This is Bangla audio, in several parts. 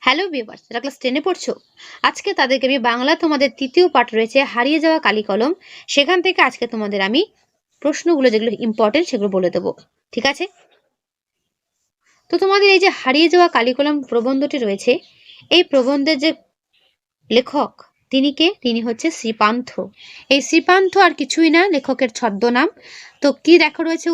হ্যালো ভিউয়ার্স, যারা ক্লাস 10 এ পড়ছো, আজকে তাদেরকে আমি বাংলা তোমাদের তৃতীয় পাঠ রয়েছে হারিয়ে যাওয়া কালি কলম। সেখান থেকে আজকে তোমাদের আমি প্রশ্নগুলো যেগুলো ইম্পর্টেন্ট সেগুলো বলে দেবো। ঠিক আছে? তো তোমাদের এই যে হারিয়ে যাওয়া কালি কলম প্রবন্ধটি রয়েছে, এই প্রবন্ধের যে লেখক তিনি কে? তিনি হচ্ছে শ্রীপান্থ। এই শ্রীপান্থ আর কিছুই না, লেখকের ছদ্মনাম। তো কি দেখা রয়েছে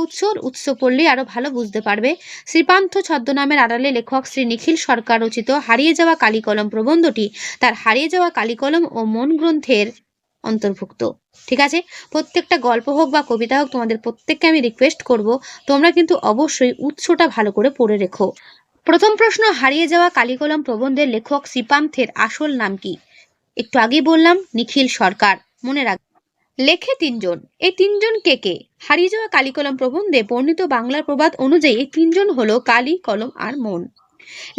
উৎস পড়লে আরো ভালো বুঝতে পারবে। শ্রীপান্থ ছদ্মনামের আড়ালে লেখক শ্রী নিখিল সরকার রচিত হারিয়ে যাওয়া কালিকলম প্রবন্ধটি তার হারিয়ে যাওয়া কালিকলম ও মন গ্রন্থের অন্তর্ভুক্ত। ঠিক আছে, প্রত্যেকটা গল্প হোক বা কবিতা হোক, তোমাদের প্রত্যেককে আমি রিকোয়েস্ট করব তোমরা কিন্তু অবশ্যই উৎসটা ভালো করে পড়ে রেখো। প্রথম প্রশ্ন, হারিয়ে যাওয়া কালিকলম প্রবন্ধের লেখক শ্রীপান্থের আসল নাম কি? একটু আগেই বললাম, নিখিল সরকার। মনে রাখ, লেখে তিনজন। এই তিনজন কে কে? হারিয়ে যাওয়া কালিকলম প্রবন্ধে বর্ণিত বাংলার প্রবাদ অনুযায়ী এই তিনজন হলো কালি, কলম আর মন।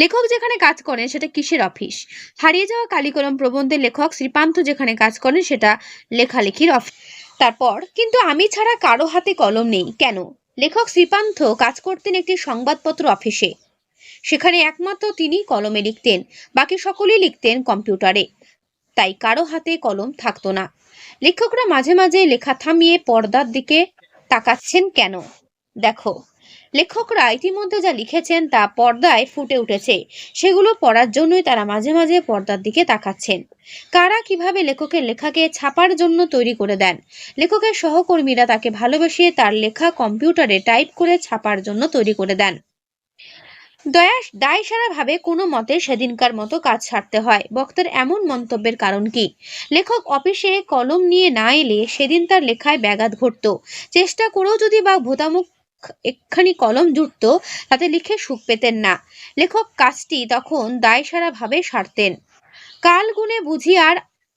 লেখক যেখানে কাজ করেন সেটা কিসের অফিস? হারিয়ে যাওয়া কালিকলম প্রবন্ধের লেখক শ্রীপান্থ যেখানে কাজ করেন সেটা লেখালেখির অফিস। তারপর, কিন্তু আমি ছাড়া কারো হাতে কলম নেই কেন? লেখক শ্রীপান্থ কাজ করতেন একটি সংবাদপত্র অফিসে। সেখানে একমাত্র তিনি কলমে লিখতেন, বাকি সকলেই লিখতেন কম্পিউটারে। তাই কারো হাতে কলম থাকতো না। লেখকরা মাঝে মাঝে লেখা থামিয়ে পর্দার দিকে তাকাচ্ছেন কেন? দেখো, লেখকরা ইতিমধ্যে যা লিখেছেন তা পর্দায় ফুটে উঠেছে, সেগুলো পড়ার জন্যই তারা মাঝে মাঝে পর্দার দিকে তাকাচ্ছেন। কারা কিভাবে লেখকের লেখাকে ছাপার জন্য তৈরি করে দেন? লেখকের সহকর্মীরা তাকে ভালোবেসে তার লেখা কম্পিউটারে টাইপ করে ছাপার জন্য তৈরি করে দেন। দায়সারাভাবে কোনো মতে সেদিনকার মতো কাজ ছাড়তে হয়। বক্তার এমন মন্তব্যের কারণ কি? লেখক অফিসে কলম নিয়ে না এলে সেদিন তার লেখায় ব্যাঘাত ঘটত। চেষ্টা করেও যদি বা ভোতামুখ একখানি কলম জুটত, তাতে লিখে সুখ পেতেন না। লেখক কাজটি তখন দায়সারাভাবে সারতেন। কাল গুণে বুঝি আর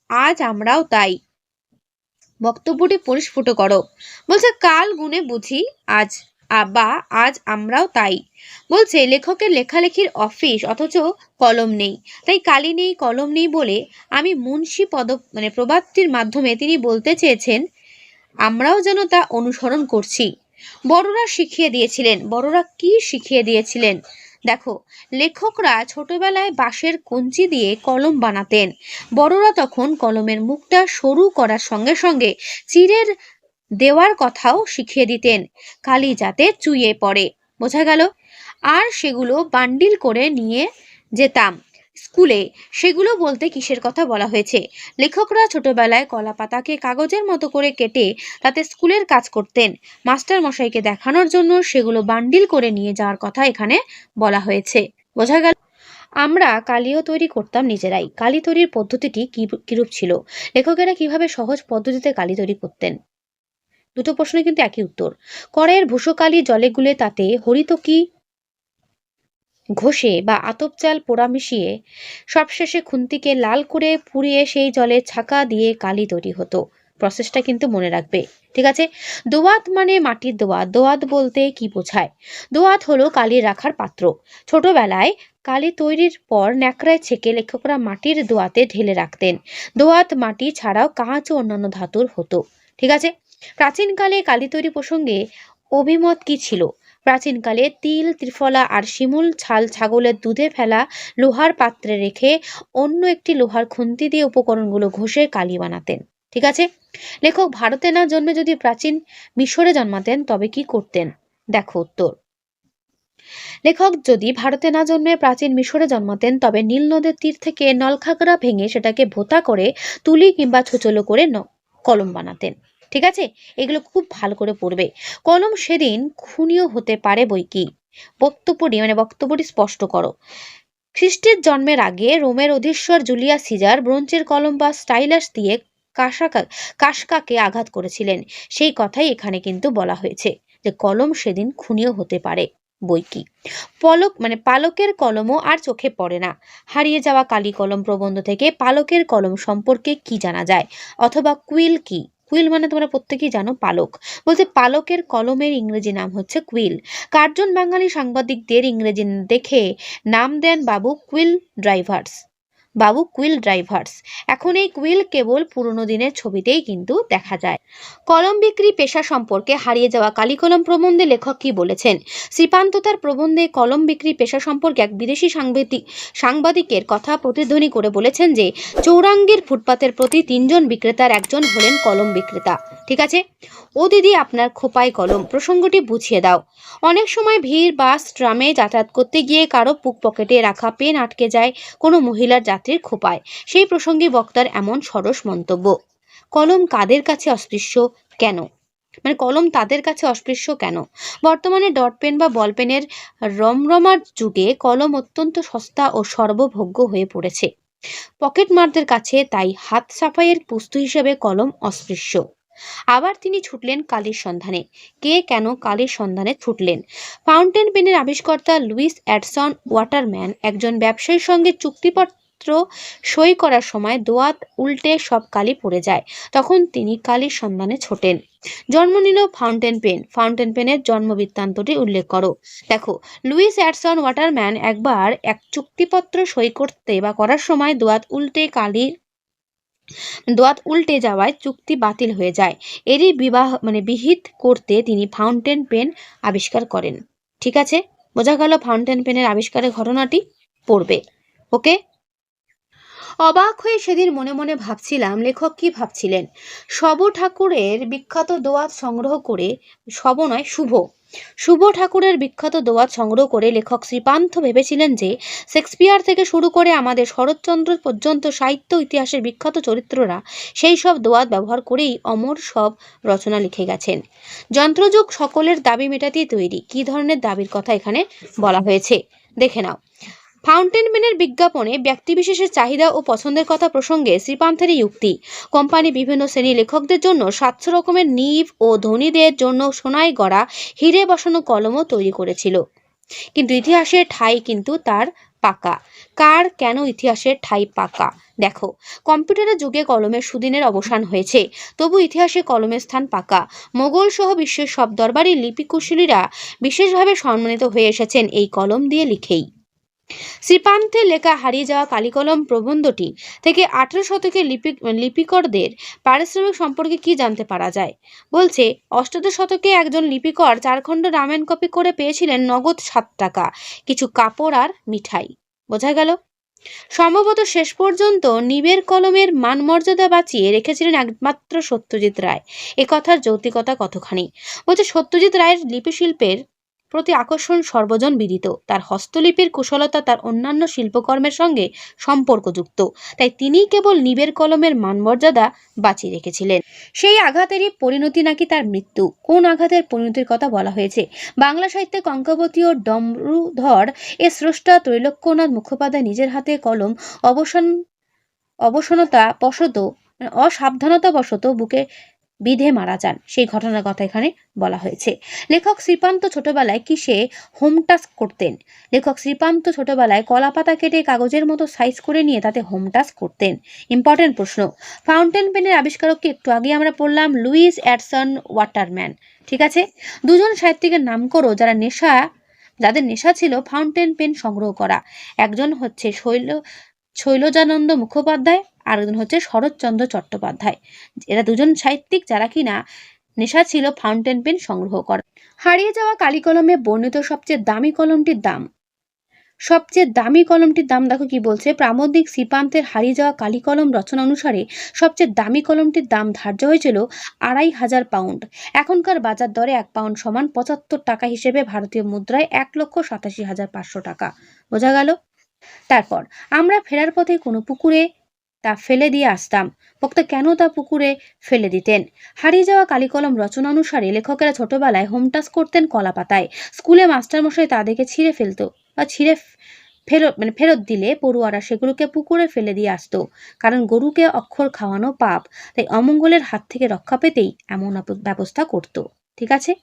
আজ আমরাও তাই। বক্তব্যটি পরিস্ফুট করো। বলছে কাল গুণে বুঝি আজ আমরাও তাই। বলছে লেখকের লেখালেখির অফিস অথচ কলম নেই। তাই কালি নেই, কলম নেই বলে আমি মুন্সি প্রবাদটির মাধ্যমে তিনি বলতে চেয়েছেন আমরাও যেন তা অনুসরণ করছি। বড়রা শিখিয়ে দিয়েছিলেন। বড়রা কি শিখিয়ে দিয়েছিলেন? দেখো, লেখকরা ছোটবেলায় বাঁশের কঞ্চি দিয়ে কলম বানাতেন। বড়রা তখন কলমের মুখটা সরু করার সঙ্গে সঙ্গে চিরের দেওয়ার কথাও শিখিয়ে দিতেন, কালি যাতে চুইয়ে পড়ে। বোঝা গেল? আর সেগুলো বান্ডিল করে নিয়ে যেতাম স্কুলে। সেগুলো বলতে কিসের কথা বলা হয়েছে? লেখকরা ছোটবেলায় কলা পাতাকে কাগজের মতো করে কেটে তাতে স্কুলের কাজ করতেন। মাস্টার মশাইকে দেখানোর জন্য সেগুলো বান্ডিল করে নিয়ে যাওয়ার কথা এখানে বলা হয়েছে। বোঝা গেল? আমরা কালিও তৈরি করতাম নিজেরাই। কালি তৈরির পদ্ধতিটি কিরূপ ছিল? লেখকেরা কিভাবে সহজ পদ্ধতিতে কালি তৈরি করতেন? দুটো প্রশ্নে কিন্তু একই উত্তর। কড়াইয়ের ভুসো কালি জলে গুলে তাতে হরিতকি ঘষে বা আতপ চাল পোড়া মিশিয়ে সবশেষে খুন্তিকে লাল করে পুড়িয়ে সেই জলে ছাকা দিয়ে কালি তৈরি হতো। প্রসেসটা কিন্তু মনে রাখবে। ঠিক আছে? দোয়াত মানে মাটির দোয়াত। দোয়াত বলতে কি বোঝায়? দোয়াত হলো কালি রাখার পাত্র। ছোটবেলায় কালি তৈরির পর ন্যাকড়ায় ছেঁকে লেখকরা মাটির দোয়াতে ঢেলে রাখতেন। দোয়াত মাটি ছাড়াও কাঁচ ও অন্যান্য ধাতুর হতো। ঠিক আছে? প্রাচীনকালে কালি তৈরি প্রসঙ্গে অভিমত কি ছিল? প্রাচীনকালে তিল, ত্রিফলা আর শিমুল ছাল ছাগলের দুধে ফেলা লোহার পাত্রে রেখে অন্য একটি লোহার খুন্তি দিয়ে উপকরণগুলো ঘষে কালি বানাতেন। ঠিক আছে? লেখক ভারতে না জন্মে যদি প্রাচীন মিশরে জন্মাতেন তবে কি করতেন? দেখো উত্তর। লেখক যদি ভারতে না জন্মে প্রাচীন মিশরে জন্মাতেন তবে নীল নদের তীর থেকে নলখাগড়া ভেঙে সেটাকে ভোঁতা করে তুলি কিংবা ছোচলো করে কলম বানাতেন। ঠিক আছে? এগুলো খুব ভালো করে পড়বে। কলম সেদিন খুনিও হতে পারে বই কি। বক্তব্যটি স্পষ্ট করো। খ্রিস্টের জন্মের আগে রোমের অধীশ্বর জুলিয়াস সিজার ব্রোঞ্জের কলম বা স্টাইলাস দিয়ে কাশকাকে আঘাত করেছিলেন। সেই কথাই এখানে কিন্তু বলা হয়েছে যে কলম সেদিন খুনিও হতে পারে বই কি। পালকের কলমও আর চোখে পড়ে না। হারিয়ে যাওয়া কালি কলম প্রবন্ধ থেকে পালকের কলম সম্পর্কে কি জানা যায়? অথবা কুইল কি? কুইল মানে তোমরা প্রত্যেকেই জানো পালক। বলতে পালকের কলমের ইংরেজি নাম হচ্ছে কুইল। কার্জন বাঙালি সাংবাদিকদের ইংরেজি দেখে নাম দেন বাবু কুইল ড্রাইভার্স। বাবু কুইল ড্রাইভার্স। এখন এই কুইল কেবল পুরনো দিনের ছবিতেই কিন্তু দেখা যায়। কলম বিক্রি পেশা সম্পর্কে হারিয়ে যাওয়া কালিকলম প্রবন্ধে লেখক কি বলেছেন? শ্রীপান্ত তার প্রবন্ধে কলম বিক্রি পেশা সম্পর্কে এক বিদেশি সাংবাদিকের কথা প্রতিধ্বনি করে বলেছেন যে চৌরাঙ্গীর ফুটপাতের প্রতি 3 জন বিক্রেতার একজন হলেন কলম বিক্রেতা। ঠিক আছে, ও দিদি আপনার খোপায় কলম, প্রসঙ্গটি বুঝিয়ে দাও। অনেক সময় ভিড়, বাস, ট্রামে যাতায়াত করতে গিয়ে কারো বুক পকেটে রাখা পেন আটকে যায় কোনো মহিলার যাত্রীর খোপায়। সেই প্রসঙ্গে বক্তার এমন সরস মন্তব্য। কলম কাদের কাছে অস্পৃশ্য কেন? মানে কলম তাদের কাছে অস্পৃশ্য কেন? বর্তমানে ডট পেন বা বল পেনের রমরমার যুগে কলম অত্যন্ত সস্তা ও সর্বভোগ্য হয়ে পড়েছে। পকেটমারদের কাছে তাই হাত সাফাইয়ের বস্তু হিসেবে কলম অস্পৃশ্য। আবার তিনি ছুটলেন কালির সন্ধানে। কে কেন কালির সন্ধানে ছুটলেন? ফাউন্টেন পেনের আবিষ্কর্তা লুইস অ্যাডসন ওয়াটারম্যান একজন ব্যবসায়ীর সঙ্গে চুক্তিপত্র সই করার সময় দোয়াত উল্টে সব কালি পড়ে যায়। তখন তিনি কালির সন্ধানে ছোটেন। জন্ম নিল ফাউন্টেন পেন। ফাউন্টেন পেনের জন্ম বৃত্তান্তটি উল্লেখ করো। দেখো, লুইস অ্যাডসন ওয়াটারম্যান একবার এক চুক্তিপত্র সই করতে বা করার সময় দোয়াত উল্টে যাওয়ায় চুক্তি বাতিল হয়ে যায়। এরই বিহিত করতে তিনি ফাউন্টেন পেন আবিষ্কার করেন। ঠিক আছে, বোঝা গেল ফাউন্টেন পেনের আবিষ্কারের ঘটনাটি পড়বে। ওকে। অবাক হয়ে সেদিন মনে মনে ভাবছিলাম লেখক কি ভাবছিলেন। শুভ ঠাকুরের বিখ্যাত দোয়াত সংগ্রহ করে লেখক শ্রীপান্থ ভেবেছিলেন যে শেক্সপিয়ার থেকে শুরু করে আমাদের শরৎচন্দ্র পর্যন্ত সাহিত্য ইতিহাসের বিখ্যাত চরিত্ররা সেই সব দোয়াত ব্যবহার করেই অমর সব রচনা লিখে গেছেন। যন্ত্রযুগ সকলের দাবি মেটাতেই তৈরি। কি ধরনের দাবির কথা এখানে বলা হয়েছে দেখে নাও। ফাউন্টেন পেনের বিজ্ঞাপনে ব্যক্তিবিশেষের চাহিদা ও পছন্দের কথা প্রসঙ্গে শ্রীপান্থেরই যুক্তি। কোম্পানি বিভিন্ন শ্রেণী লেখকদের জন্য 700 রকমের নিব ও ধনীদের জন্য সোনায় গড়া হিরে বসানো কলমও তৈরি করেছিল। কিন্তু ইতিহাসের ঠাঁই কিন্তু তার পাকা। কার কেন ইতিহাসের ঠাঁই পাকা? দেখো, কম্পিউটারের যুগে কলমের সুদিনের অবসান হয়েছে, তবু ইতিহাসে কলমের স্থান পাকা। মোগল সহ বিশ্বের সব দরবারি লিপিকুশলীরা বিশেষভাবে সম্মানিত হয়ে এসেছেন এই কলম দিয়ে লিখেই। শ্রীপান্থের লেখা হারিয়ে যাওয়া কালিকলম প্রবন্ধটি থেকে 18 শতকের লিপিকরদের পারিশ্রমিক সম্পর্কে কি জানতে পারা যায়? বলছে, অষ্টাদশ শতকে একজন লিপিকর 4 খণ্ড রামায়ণ কপি করে পেয়েছিলেন নগদ 7 টাকা, কিছু কাপড় আর মিঠাই। বোঝা গেল? সম্ভবত শেষ পর্যন্ত নিবের কলমের মানমর্যাদা বাঁচিয়ে রেখেছিলেন একমাত্র সত্যজিৎ রায়। এ কথার যৌক্তিকতা কতখানি? বলছে, সত্যজিৎ রায়ের লিপিশিল্পের প্রতি আকর্ষণ সর্বজন বিদিত। তার হস্তলিপির কুশলতা তার অন্যান্য শিল্পকর্মের সঙ্গে সম্পর্কযুক্ত, তাই তিনিই কেবল নিবের কলমের মানমর্যাদা বাঁচিয়ে রেখেছিলেন। সেই আঘাতেরই পরিণতি নাকি তার মৃত্যু। কোন আঘাতের পরিণতির কথা বলা হয়েছে? বাংলা সাহিত্যে কঙ্কাবতী ও ডমরুধর এ স্রষ্টা ত্রৈলোক্যনাথ মুখোপাধ্যায় নিজের হাতে কলম অসাবধানতাবশত বুকে বিধে মারা যান। সেই ঘটনার কথা এখানে বলা হয়েছে। লেখক শ্রীপান্ত ছোটবেলায় কিসে হোম টাস্ক করতেন? লেখক শ্রীপান্ত ছোটবেলায় কলা পাতা কেটে কাগজের মতো সাইজ করে নিয়ে তাতে হোম টাস্ক করতেন। ইম্পর্টেন্ট প্রশ্ন। ফাউন্টেন পেনের আবিষ্কারককে একটু আগে আমরা পড়লাম লুইস অ্যাডসন ওয়াটারম্যান। ঠিক আছে, দুজন সাহিত্যিকের নাম করো যাদের নেশা ছিল ফাউন্টেন পেন সংগ্রহ করা। একজন হচ্ছে শৈলজানন্দ মুখোপাধ্যায়, আর একজন হচ্ছে শরৎচন্দ্র চট্টোপাধ্যায়। এরা দুজন সাহিত্যিক যারা কিনা নেশা ছিল ফাউন্টেন পেন সংগ্রহ করা। হারিয়ে যাওয়া কালিকলমে বর্ণিত সবচেয়ে দামি কলমটির দাম দেখো কি বলছে। প্রামোদিক শ্রীপান্তের হারিয়ে যাওয়া কালিকলম রচনা অনুসারে সবচেয়ে দামি কলমটির দাম ধার্য হয়েছিল 2500 পাউন্ড। এখনকার বাজার দরে 1 পাউন্ড সমান 75 টাকা হিসেবে ভারতীয় মুদ্রায় 1,87,500 টাকা। বোঝা গেল? তারপর আমরা ফেরার পথে কোনো পুকুরে তা ফেলে দিয়ে আসতাম। বক্তা কেন তা পুকুরে ফেলে দিতেন? হারিয়ে যাওয়া কালিকলম রচনা অনুসারে লেখকেরা ছোটবেলায় হোম টাস্ক করতেন কলা পাতায়। স্কুলে মাস্টারমশাই তা দেখে ছিঁড়ে ফেরত দিলে পড়ুয়ারা সেগুলোকে পুকুরে ফেলে দিয়ে আসতো। কারণ গরুকে অক্ষর খাওয়ানো পাপ, তাই অমঙ্গলের হাত থেকে রক্ষা পেতেই এমন ব্যবস্থা করত। ঠিক আছে,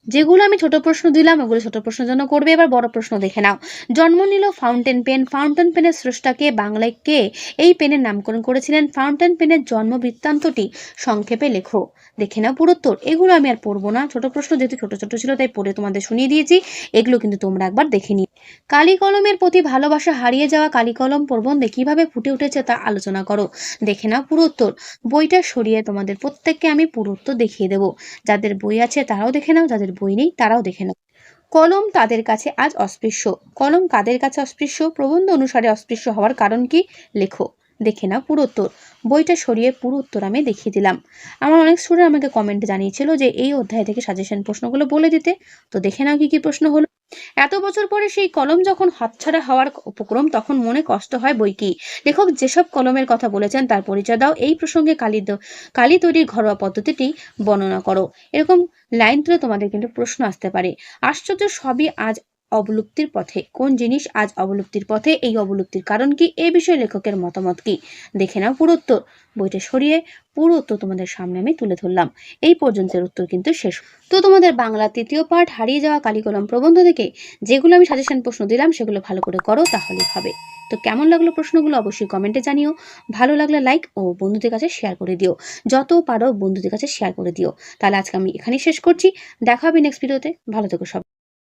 যেগুলো আমি ছোট প্রশ্ন দিলাম ওগুলো ছোট প্রশ্নের জন্য করবে। এবার বড় প্রশ্ন দেখে নাও। জন্ম নিল ফাউন্টেন পেন। ফাউন্টেন পেনের স্রষ্টাকে বাংলায় কে এই পেনের নামকরণ করেছিলেন? ফাউন্টেন পেনের জন্ম বৃত্তান্তটি সংক্ষেপে লেখো। দেখে নাও পুরোত্তর। এগুলো আমি আর পড়বো না, ছোট প্রশ্ন যেহেতু ছোট ছোট ছিল তাই পড়ে তোমাদের শুনিয়ে দিয়েছি। এগুলো কিন্তু তোমরা একবার দেখে নিও। কালি কলমের প্রতি ভালোবাসা হারিয়ে যাওয়া কালি কলম প্রবন্ধে কিভাবে ফুটে উঠেছে তা আলোচনা করো। দেখে নাও পুরো উত্তর। বইটা সরিয়ে তোমাদের প্রত্যেককে আমি পুরো উত্তর দেখিয়ে দেবো। যাদের বই আছে তারাও দেখে নাও, যাদের বই নেই তারাও দেখে নাও। কলম তাদের কাছে আজ অস্পৃশ্য। কলম কাদের কাছে অস্পৃশ্য? প্রবন্ধ অনুসারে অস্পৃশ্য হওয়ার কারণ কি? লেখো। দেখে নাও পুরো উত্তর। বইটা সরিয়ে পুরো উত্তর আমি দেখিয়ে দিলাম। আমার অনেক স্টুডেন্ট আমাকে কমেন্টে জানিয়েছিল যে এই অধ্যায় থেকে সাজেশন প্রশ্নগুলো বলে দিতে। তো দেখে নাও কি কি প্রশ্ন হলো। এত বছর পরে সেই কলম যখন হাতছাড়া হওয়ার উপক্রম, তখন মনে কষ্ট হয় বই কি। লেখক যেসব কলমের কথা বলেছেন তার পরিচয় দাও। এই প্রসঙ্গে কালি তৈরির ঘরোয়া পদ্ধতিটি বর্ণনা করো। এরকম লাইন তুলে তোমাদের কিন্তু প্রশ্ন আসতে পারে। আশ্চর্য সবই আজ অবলুপ্তির পথে। কোন জিনিস আজ অবলুপ্তির পথে? এই অবলুপ্তির কারণ কি? এ বিষয়ে লেখকের মতামত কি? দেখে নাও পুরো উত্তর। বইটা সরিয়ে পুরো উত্তর তোমাদের সামনে আমি তুলে ধরলাম। এই পর্যন্তের উত্তর কিন্তু শেষ। তো তোমাদের বাংলা তৃতীয় পাঠ হারিয়ে যাওয়া কালিকলম প্রবন্ধ থেকে যেগুলো আমি সাজেশন প্রশ্ন দিলাম সেগুলো ভালো করে করো, তাহলেই হবে। তো কেমন লাগলো প্রশ্নগুলো অবশ্যই কমেন্টে জানিও। ভালো লাগলে লাইক ও বন্ধুদের কাছে শেয়ার করে দিও। যত পারো বন্ধুদের কাছে শেয়ার করে দিও। তাহলে আজকে আমি এখানেই শেষ করছি। দেখা হবে নেক্সট ভিডিওতে। ভালো থেকো সব।